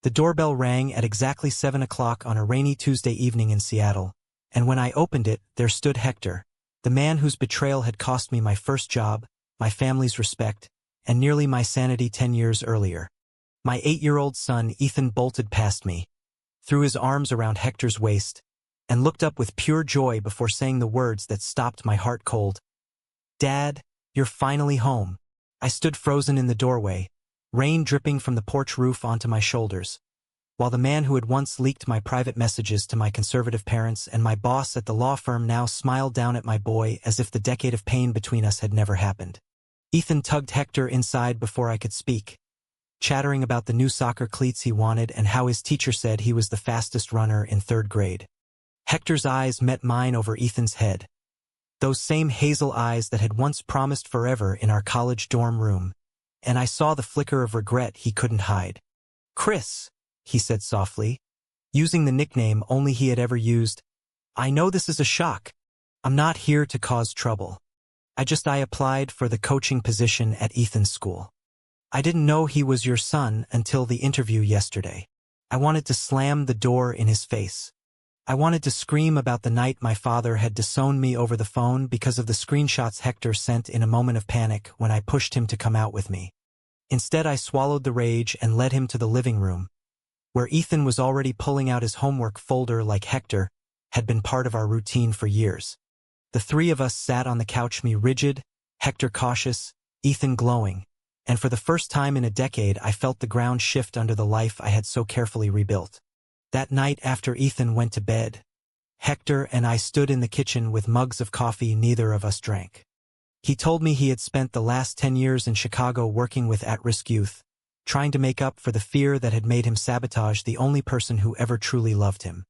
The doorbell rang at exactly 7 o'clock on a rainy Tuesday evening in Seattle, and when I opened it, there stood Hector, the man whose betrayal had cost me my first job, my family's respect, and nearly my sanity 10 years earlier. My 8-year-old son Ethan bolted past me, threw his arms around Hector's waist, and looked up with pure joy before saying the words that stopped my heart cold. "Dad, you're finally home." I stood frozen in the doorway, rain dripping from the porch roof onto my shoulders, while the man who had once leaked my private messages to my conservative parents and my boss at the law firm now smiled down at my boy as if the decade of pain between us had never happened. Ethan tugged Hector inside before I could speak, chattering about the new soccer cleats he wanted and how his teacher said he was the fastest runner in 3rd grade. Hector's eyes met mine over Ethan's head, those same hazel eyes that had once promised forever in our college dorm room, and I saw the flicker of regret he couldn't hide. "Chris," he said softly, using the nickname only he had ever used, "I know this is a shock. I'm not here to cause trouble. I applied for the coaching position at Ethan's school. I didn't know he was your son until the interview yesterday." I wanted to slam the door in his face. I wanted to scream about the night my father had disowned me over the phone because of the screenshots Hector sent in a moment of panic when I pushed him to come out with me. Instead, I swallowed the rage and led him to the living room, where Ethan was already pulling out his homework folder like Hector had been part of our routine for years. The three of us sat on the couch, me rigid, Hector cautious, Ethan glowing, and for the first time in a decade I felt the ground shift under the life I had so carefully rebuilt. That night after Ethan went to bed, Hector and I stood in the kitchen with mugs of coffee neither of us drank. He told me he had spent the last 10 years in Chicago working with at-risk youth, trying to make up for the fear that had made him sabotage the only person who ever truly loved him.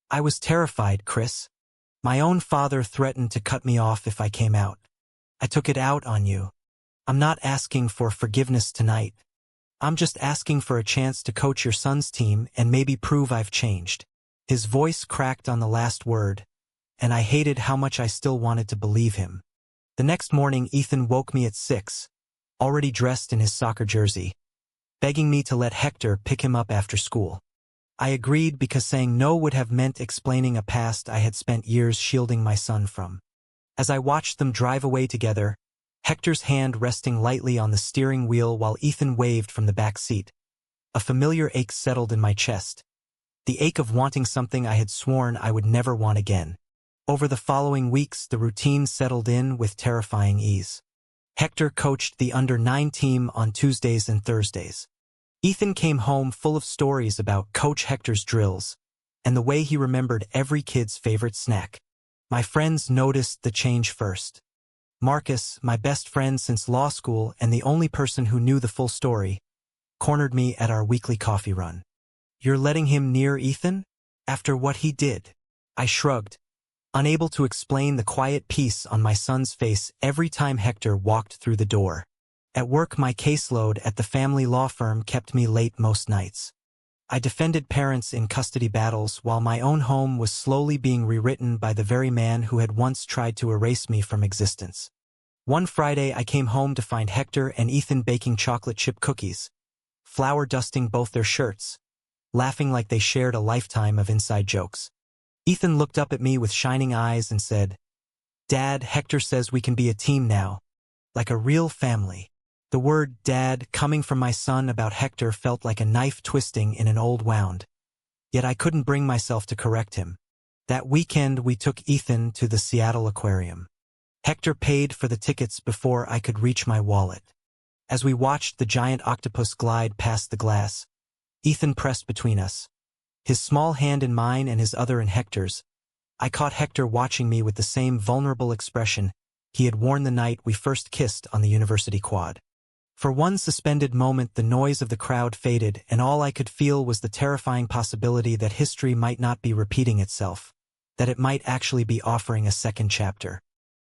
I was terrified, Chris. My own father threatened to cut me off if I came out. I took it out on you. I'm not asking for forgiveness tonight. I'm just asking for a chance to coach your son's team and maybe prove I've changed. His voice cracked on the last word, and I hated how much I still wanted to believe him. The next morning, Ethan woke me at 6, already dressed in his soccer jersey, begging me to let Hector pick him up after school. I agreed because saying no would have meant explaining a past I had spent years shielding my son from. As I watched them drive away together, Hector's hand resting lightly on the steering wheel while Ethan waved from the back seat, a familiar ache settled in my chest. The ache of wanting something I had sworn I would never want again. Over the following weeks, the routine settled in with terrifying ease. Hector coached the under-9 team on Tuesdays and Thursdays. Ethan came home full of stories about Coach Hector's drills and the way he remembered every kid's favorite snack. My friends noticed the change first. Marcus, my best friend since law school and the only person who knew the full story, cornered me at our weekly coffee run. "You're letting him near Ethan? After what he did?" I shrugged, unable to explain the quiet peace on my son's face every time Hector walked through the door. At work, my caseload at the family law firm kept me late most nights. I defended parents in custody battles while my own home was slowly being rewritten by the very man who had once tried to erase me from existence. One Friday, I came home to find Hector and Ethan baking chocolate chip cookies, flour dusting both their shirts, laughing like they shared a lifetime of inside jokes. Ethan looked up at me with shining eyes and said, "Dad, Hector says we can be a team now, like a real family." The word "dad" coming from my son about Hector felt like a knife twisting in an old wound, yet I couldn't bring myself to correct him. That weekend, we took Ethan to the Seattle Aquarium. Hector paid for the tickets before I could reach my wallet. As we watched the giant octopus glide past the glass, Ethan pressed between us, his small hand in mine and his other in Hector's. I caught Hector watching me with the same vulnerable expression he had worn the night we first kissed on the university quad. For one suspended moment, the noise of the crowd faded, and all I could feel was the terrifying possibility that history might not be repeating itself, that it might actually be offering a second chapter.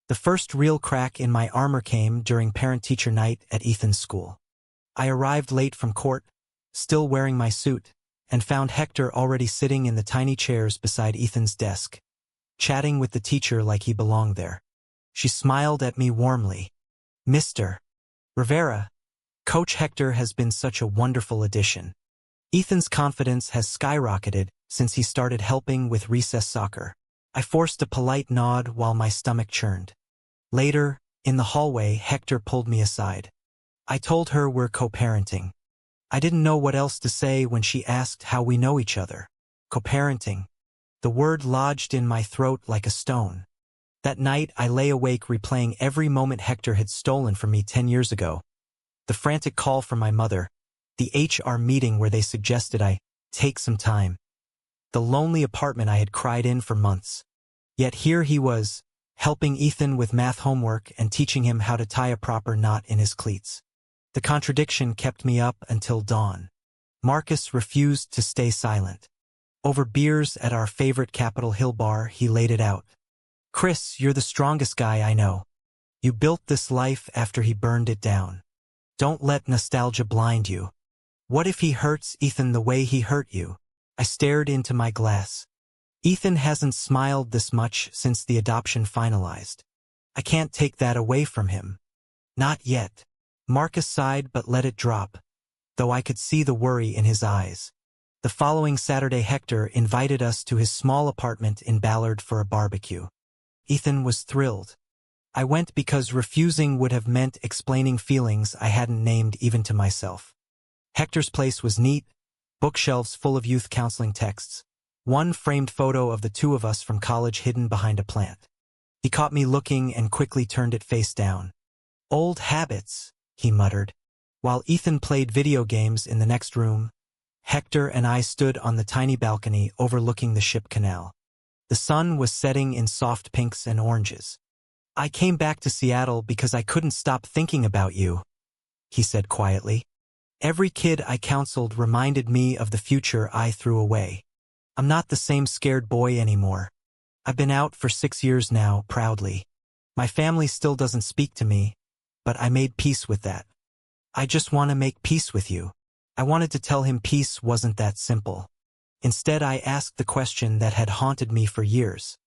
The first real crack in my armor came during parent-teacher night at Ethan's school. I arrived late from court, still wearing my suit, and found Hector already sitting in the tiny chairs beside Ethan's desk, chatting with the teacher like he belonged there. She smiled at me warmly. "Mr. Rivera, Coach Hector has been such a wonderful addition." Ethan's confidence has skyrocketed since he started helping with recess soccer. I forced a polite nod while my stomach churned. Later, in the hallway, Hector pulled me aside. I told her we're co-parenting. I didn't know what else to say when she asked how we know each other. Co-parenting. The word lodged in my throat like a stone. That night, I lay awake replaying every moment Hector had stolen from me 10 years ago. The frantic call from my mother, the HR meeting where they suggested I take some time, the lonely apartment I had cried in for months. Yet here he was, helping Ethan with math homework and teaching him how to tie a proper knot in his cleats. The contradiction kept me up until dawn. Marcus refused to stay silent. Over beers at our favorite Capitol Hill bar, he laid it out. "Chris, you're the strongest guy I know. You built this life after he burned it down. Don't let nostalgia blind you. What if he hurts Ethan the way he hurt you?" I stared into my glass. Ethan hasn't smiled this much since the adoption finalized. I can't take that away from him. Not yet. Marcus sighed but let it drop, though I could see the worry in his eyes. The following Saturday, Hector invited us to his small apartment in Ballard for a barbecue. Ethan was thrilled. I went because refusing would have meant explaining feelings I hadn't named even to myself. Hector's place was neat, bookshelves full of youth counseling texts, one framed photo of the two of us from college hidden behind a plant. He caught me looking and quickly turned it face down. "Old habits," he muttered. While Ethan played video games in the next room, Hector and I stood on the tiny balcony overlooking the ship canal. The sun was setting in soft pinks and oranges. "I came back to Seattle because I couldn't stop thinking about you," he said quietly. "Every kid I counseled reminded me of the future I threw away. I'm not the same scared boy anymore. I've been out for 6 years now, proudly. My family still doesn't speak to me, but I made peace with that. I just want to make peace with you." I wanted to tell him peace wasn't that simple. Instead, I asked the question that had haunted me for years.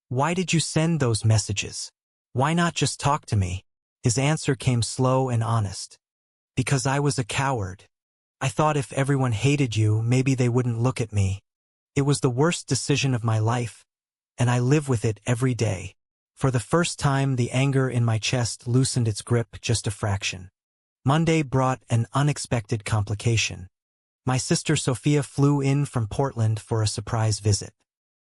"Why did you send those messages? Why not just talk to me?" His answer came slow and honest. "Because I was a coward. I thought if everyone hated you, maybe they wouldn't look at me. It was the worst decision of my life, and I live with it every day." For the first time, the anger in my chest loosened its grip just a fraction. Monday brought an unexpected complication. My sister Sophia flew in from Portland for a surprise visit.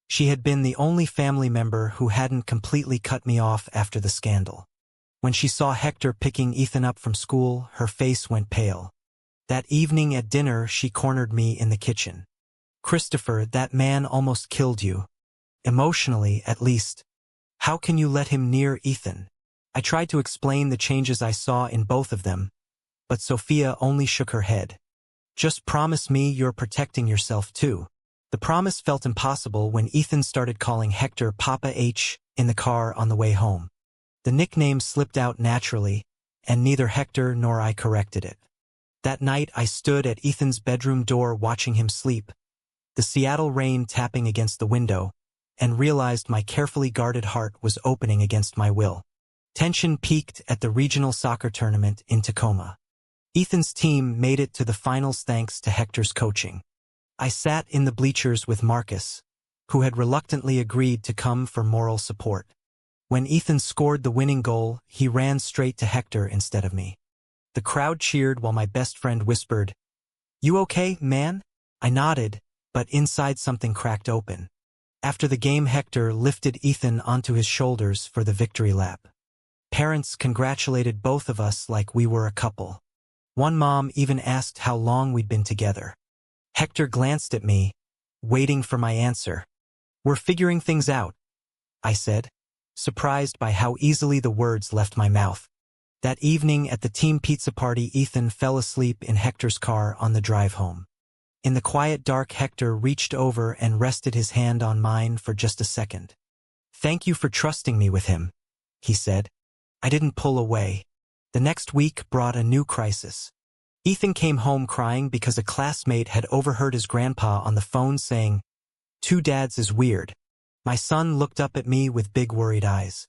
She had been the only family member who hadn't completely cut me off after the scandal. When she saw Hector picking Ethan up from school, her face went pale. That evening at dinner, she cornered me in the kitchen. "Christopher, that man almost killed you. Emotionally, at least. How can you let him near Ethan?" I tried to explain the changes I saw in both of them, but Sophia only shook her head. "Just promise me you're protecting yourself too." The promise felt impossible when Ethan started calling Hector Papa H in the car on the way home. The nickname slipped out naturally, and neither Hector nor I corrected it. That night I stood at Ethan's bedroom door watching him sleep, the Seattle rain tapping against the window, and realized my carefully guarded heart was opening against my will. Tension peaked at the regional soccer tournament in Tacoma. Ethan's team made it to the finals thanks to Hector's coaching. I sat in the bleachers with Marcus, who had reluctantly agreed to come for moral support. When Ethan scored the winning goal, he ran straight to Hector instead of me. The crowd cheered while my best friend whispered, "You okay, man?" I nodded, but inside something cracked open. After the game, Hector lifted Ethan onto his shoulders for the victory lap. Parents congratulated both of us like we were a couple. One mom even asked how long we'd been together. Hector glanced at me, waiting for my answer. "We're figuring things out," I said, surprised by how easily the words left my mouth. That evening at the team pizza party, Ethan fell asleep in Hector's car on the drive home. In the quiet dark, Hector reached over and rested his hand on mine for just a second. "Thank you for trusting me with him," he said. I didn't pull away. The next week brought a new crisis. Ethan came home crying because a classmate had overheard his grandpa on the phone saying, "Two dads is weird." My son looked up at me with big worried eyes.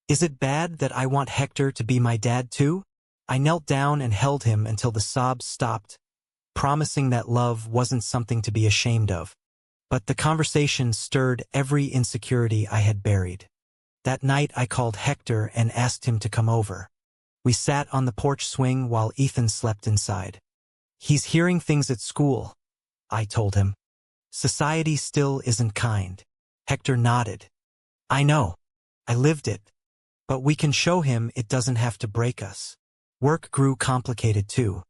"Is it bad that I want Hector to be my dad too?" I knelt down and held him until the sobs stopped, promising that love wasn't something to be ashamed of. But the conversation stirred every insecurity I had buried. That night I called Hector and asked him to come over. We sat on the porch swing while Ethan slept inside. "He's hearing things at school," I told him. "Society still isn't kind." Hector nodded. "I know. I lived it. But we can show him it doesn't have to break us." Work grew complicated too.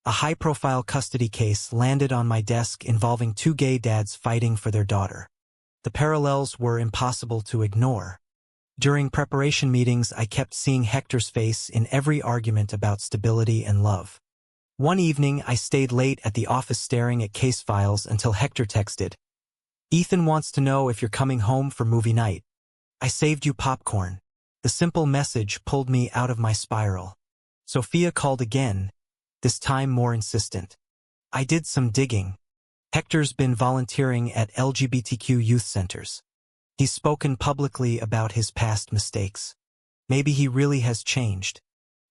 A high-profile custody case landed on my desk involving two gay dads fighting for their daughter. The parallels were impossible to ignore. During preparation meetings, I kept seeing Hector's face in every argument about stability and love. One evening, I stayed late at the office staring at case files until Hector texted, "Ethan wants to know if you're coming home for movie night. I saved you popcorn." The simple message pulled me out of my spiral. Sophia called again, this time more insistent. I did some digging. Hector's been volunteering at LGBTQ youth centers. He's spoken publicly about his past mistakes. Maybe he really has changed.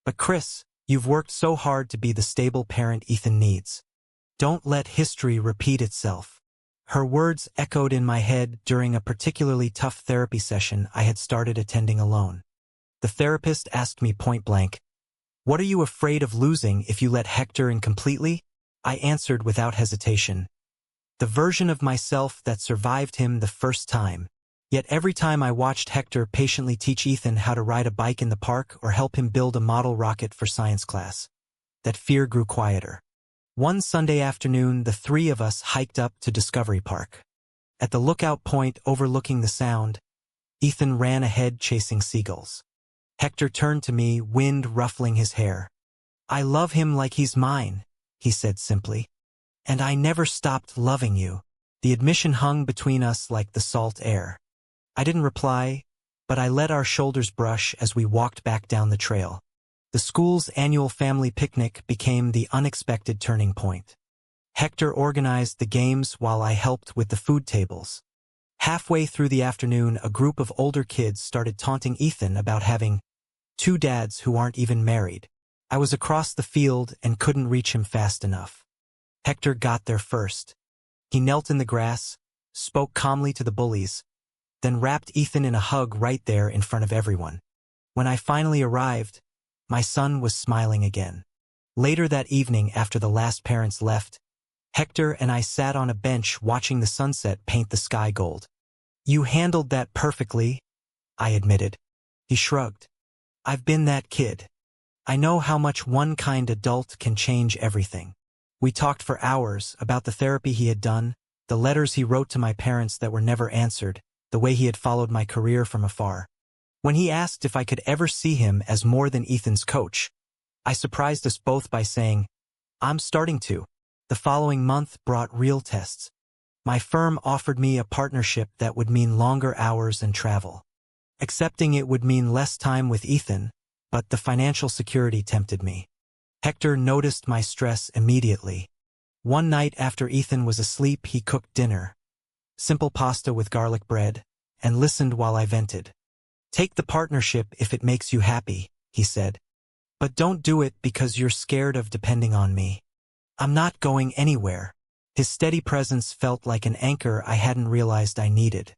"But Chris, you've worked so hard to be the stable parent Ethan needs. Don't let history repeat itself." Her words echoed in my head during a particularly tough therapy session I had started attending alone. The therapist asked me point blank, "What are you afraid of losing if you let Hector in completely?" I answered without hesitation, "The version of myself that survived him the first time." Yet every time I watched Hector patiently teach Ethan how to ride a bike in the park or help him build a model rocket for science class, that fear grew quieter. One Sunday afternoon, the three of us hiked up to Discovery Park. At the lookout point overlooking the Sound, Ethan ran ahead chasing seagulls. Hector turned to me, wind ruffling his hair. "I love him like he's mine," he said simply. "And I never stopped loving you." The admission hung between us like the salt air. I didn't reply, but I let our shoulders brush as we walked back down the trail. The school's annual family picnic became the unexpected turning point. Hector organized the games while I helped with the food tables. Halfway through the afternoon, a group of older kids started taunting Ethan about having two dads who aren't even married. I was across the field and couldn't reach him fast enough. Hector got there first. He knelt in the grass, spoke calmly to the bullies, then wrapped Ethan in a hug right there in front of everyone. When I finally arrived, my son was smiling again. Later that evening, after the last parents left, Hector and I sat on a bench watching the sunset paint the sky gold. "You handled that perfectly," I admitted. He shrugged. "I've been that kid. I know how much one kind adult can change everything." We talked for hours about the therapy he had done, the letters he wrote to my parents that were never answered, the way he had followed my career from afar. When he asked if I could ever see him as more than Ethan's coach, I surprised us both by saying, "I'm starting to." The following month brought real tests. My firm offered me a partnership that would mean longer hours and travel. Accepting it would mean less time with Ethan, but the financial security tempted me. Hector noticed my stress immediately. One night after Ethan was asleep, he cooked dinner, simple pasta with garlic bread, and listened while I vented. "Take the partnership if it makes you happy," he said. "But don't do it because you're scared of depending on me." "I'm not going anywhere." His steady presence felt like an anchor I hadn't realized I needed.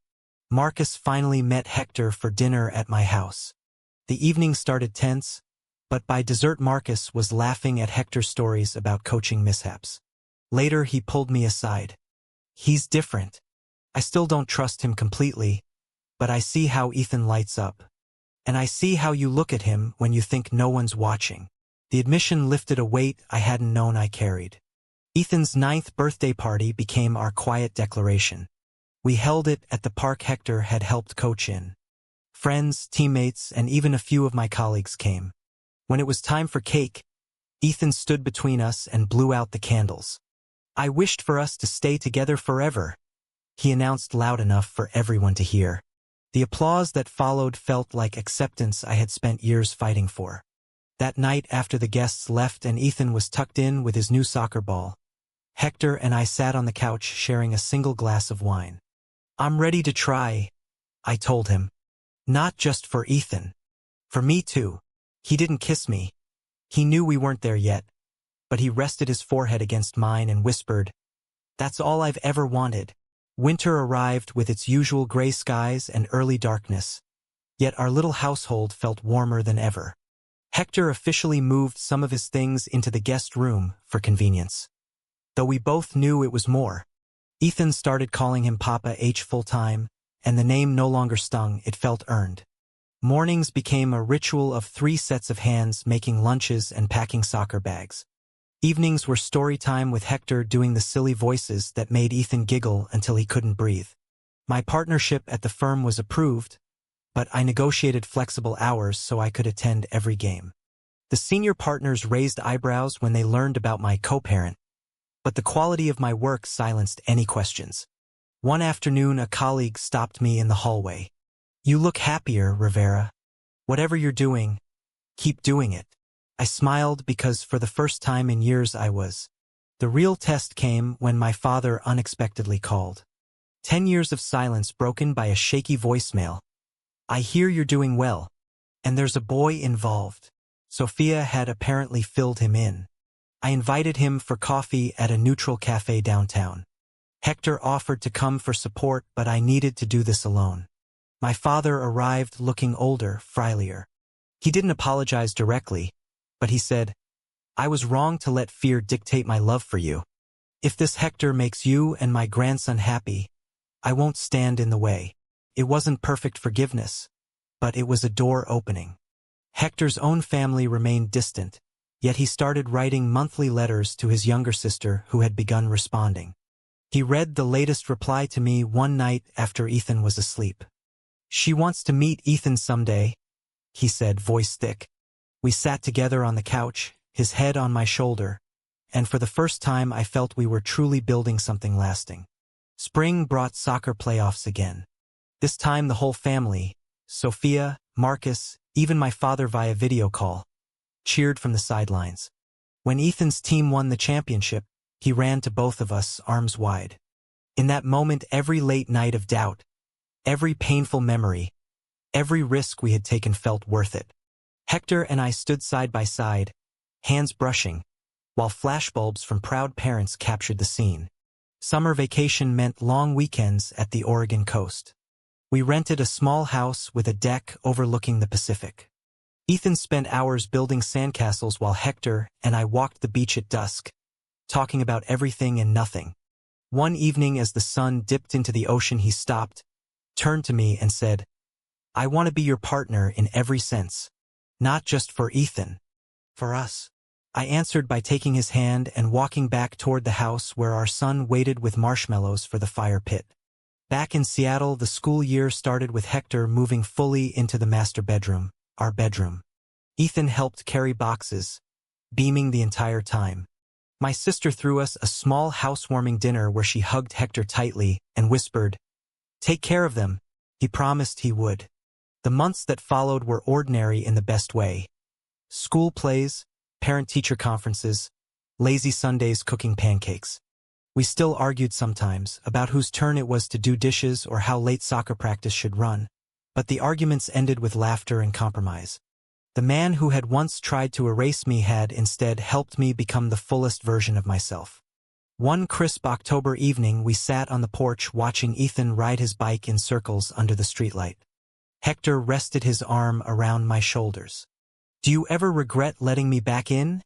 Marcus finally met Hector for dinner at my house. The evening started tense, but by dessert Marcus was laughing at Hector's stories about coaching mishaps. Later he pulled me aside. "He's different. I still don't trust him completely, but I see how Ethan lights up. And I see how you look at him when you think no one's watching." The admission lifted a weight I hadn't known I carried. Ethan's 9th birthday party became our quiet declaration. We held it at the park Hector had helped coach in. Friends, teammates, and even a few of my colleagues came. When it was time for cake, Ethan stood between us and blew out the candles. "I wished for us to stay together forever," he announced loud enough for everyone to hear. The applause that followed felt like acceptance I had spent years fighting for. That night, after the guests left and Ethan was tucked in with his new soccer ball, Hector and I sat on the couch sharing a single glass of wine. "I'm ready to try," I told him. "Not just for Ethan. For me too." He didn't kiss me. He knew we weren't there yet. but he rested his forehead against mine and whispered, "That's all I've ever wanted." Winter arrived with its usual gray skies and early darkness, yet our little household felt warmer than ever. Hector officially moved some of his things into the guest room for convenience, though we both knew it was more. Ethan started calling him Papa H full-time, and the name no longer stung, it felt earned. Mornings became a ritual of 3 sets of hands making lunches and packing soccer bags. Evenings were story time with Hector doing the silly voices that made Ethan giggle until he couldn't breathe. My partnership at the firm was approved, but I negotiated flexible hours so I could attend every game. The senior partners raised eyebrows when they learned about my co-parent, but the quality of my work silenced any questions. One afternoon, a colleague stopped me in the hallway. "You look happier, Rivera. Whatever you're doing, keep doing it." I smiled because for the first time in years I was. The real test came when my father unexpectedly called. 10 years of silence broken by a shaky voicemail. "I hear you're doing well, and there's a boy involved." Sophia had apparently filled him in. I invited him for coffee at a neutral cafe downtown. Hector offered to come for support, but I needed to do this alone. My father arrived looking older, frielier. He didn't apologize directly, but he said, "I was wrong to let fear dictate my love for you. If this Hector makes you and my grandson happy, I won't stand in the way." It wasn't perfect forgiveness, but it was a door opening. Hector's own family remained distant, yet he started writing monthly letters to his younger sister who had begun responding. He read the latest reply to me one night after Ethan was asleep. "She wants to meet Ethan someday," he said, voice thick. We sat together on the couch, his head on my shoulder, and for the first time I felt we were truly building something lasting. Spring brought soccer playoffs again. This time the whole family, Sophia, Marcus, even my father via video call, cheered from the sidelines. When Ethan's team won the championship, he ran to both of us, arms wide. In that moment, every late night of doubt, every painful memory, every risk we had taken felt worth it. Hector and I stood side by side, hands brushing, while flashbulbs from proud parents captured the scene. Summer vacation meant long weekends at the Oregon coast. We rented a small house with a deck overlooking the Pacific. Ethan spent hours building sandcastles while Hector and I walked the beach at dusk, talking about everything and nothing. One evening as the sun dipped into the ocean, he stopped, turned to me and said, "I want to be your partner in every sense. Not just for Ethan. For us." I answered by taking his hand and walking back toward the house where our son waited with marshmallows for the fire pit. Back in Seattle, the school year started with Hector moving fully into the master bedroom, our bedroom. Ethan helped carry boxes, beaming the entire time. My sister threw us a small housewarming dinner where she hugged Hector tightly and whispered, "Take care of them." He promised he would. The months that followed were ordinary in the best way. School plays, parent-teacher conferences, lazy Sundays cooking pancakes. We still argued sometimes about whose turn it was to do dishes or how late soccer practice should run, but the arguments ended with laughter and compromise. The man who had once tried to erase me had instead helped me become the fullest version of myself. One crisp October evening, we sat on the porch watching Ethan ride his bike in circles under the streetlight. Hector rested his arm around my shoulders. "Do you ever regret letting me back in?"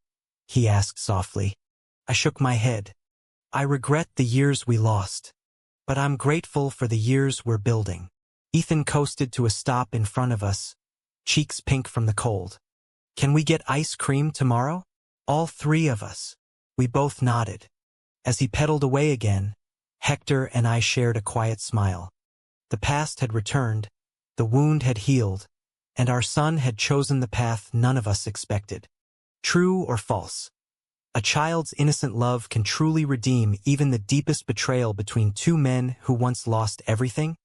he asked softly. I shook my head. "I regret the years we lost, but I'm grateful for the years we're building." Ethan coasted to a stop in front of us, cheeks pink from the cold. "Can we get ice cream tomorrow?" All 3 of us. We both nodded. As he pedaled away again, Hector and I shared a quiet smile. The past had returned, the wound had healed, and our son had chosen the path none of us expected. True or false? A child's innocent love can truly redeem even the deepest betrayal between 2 men who once lost everything?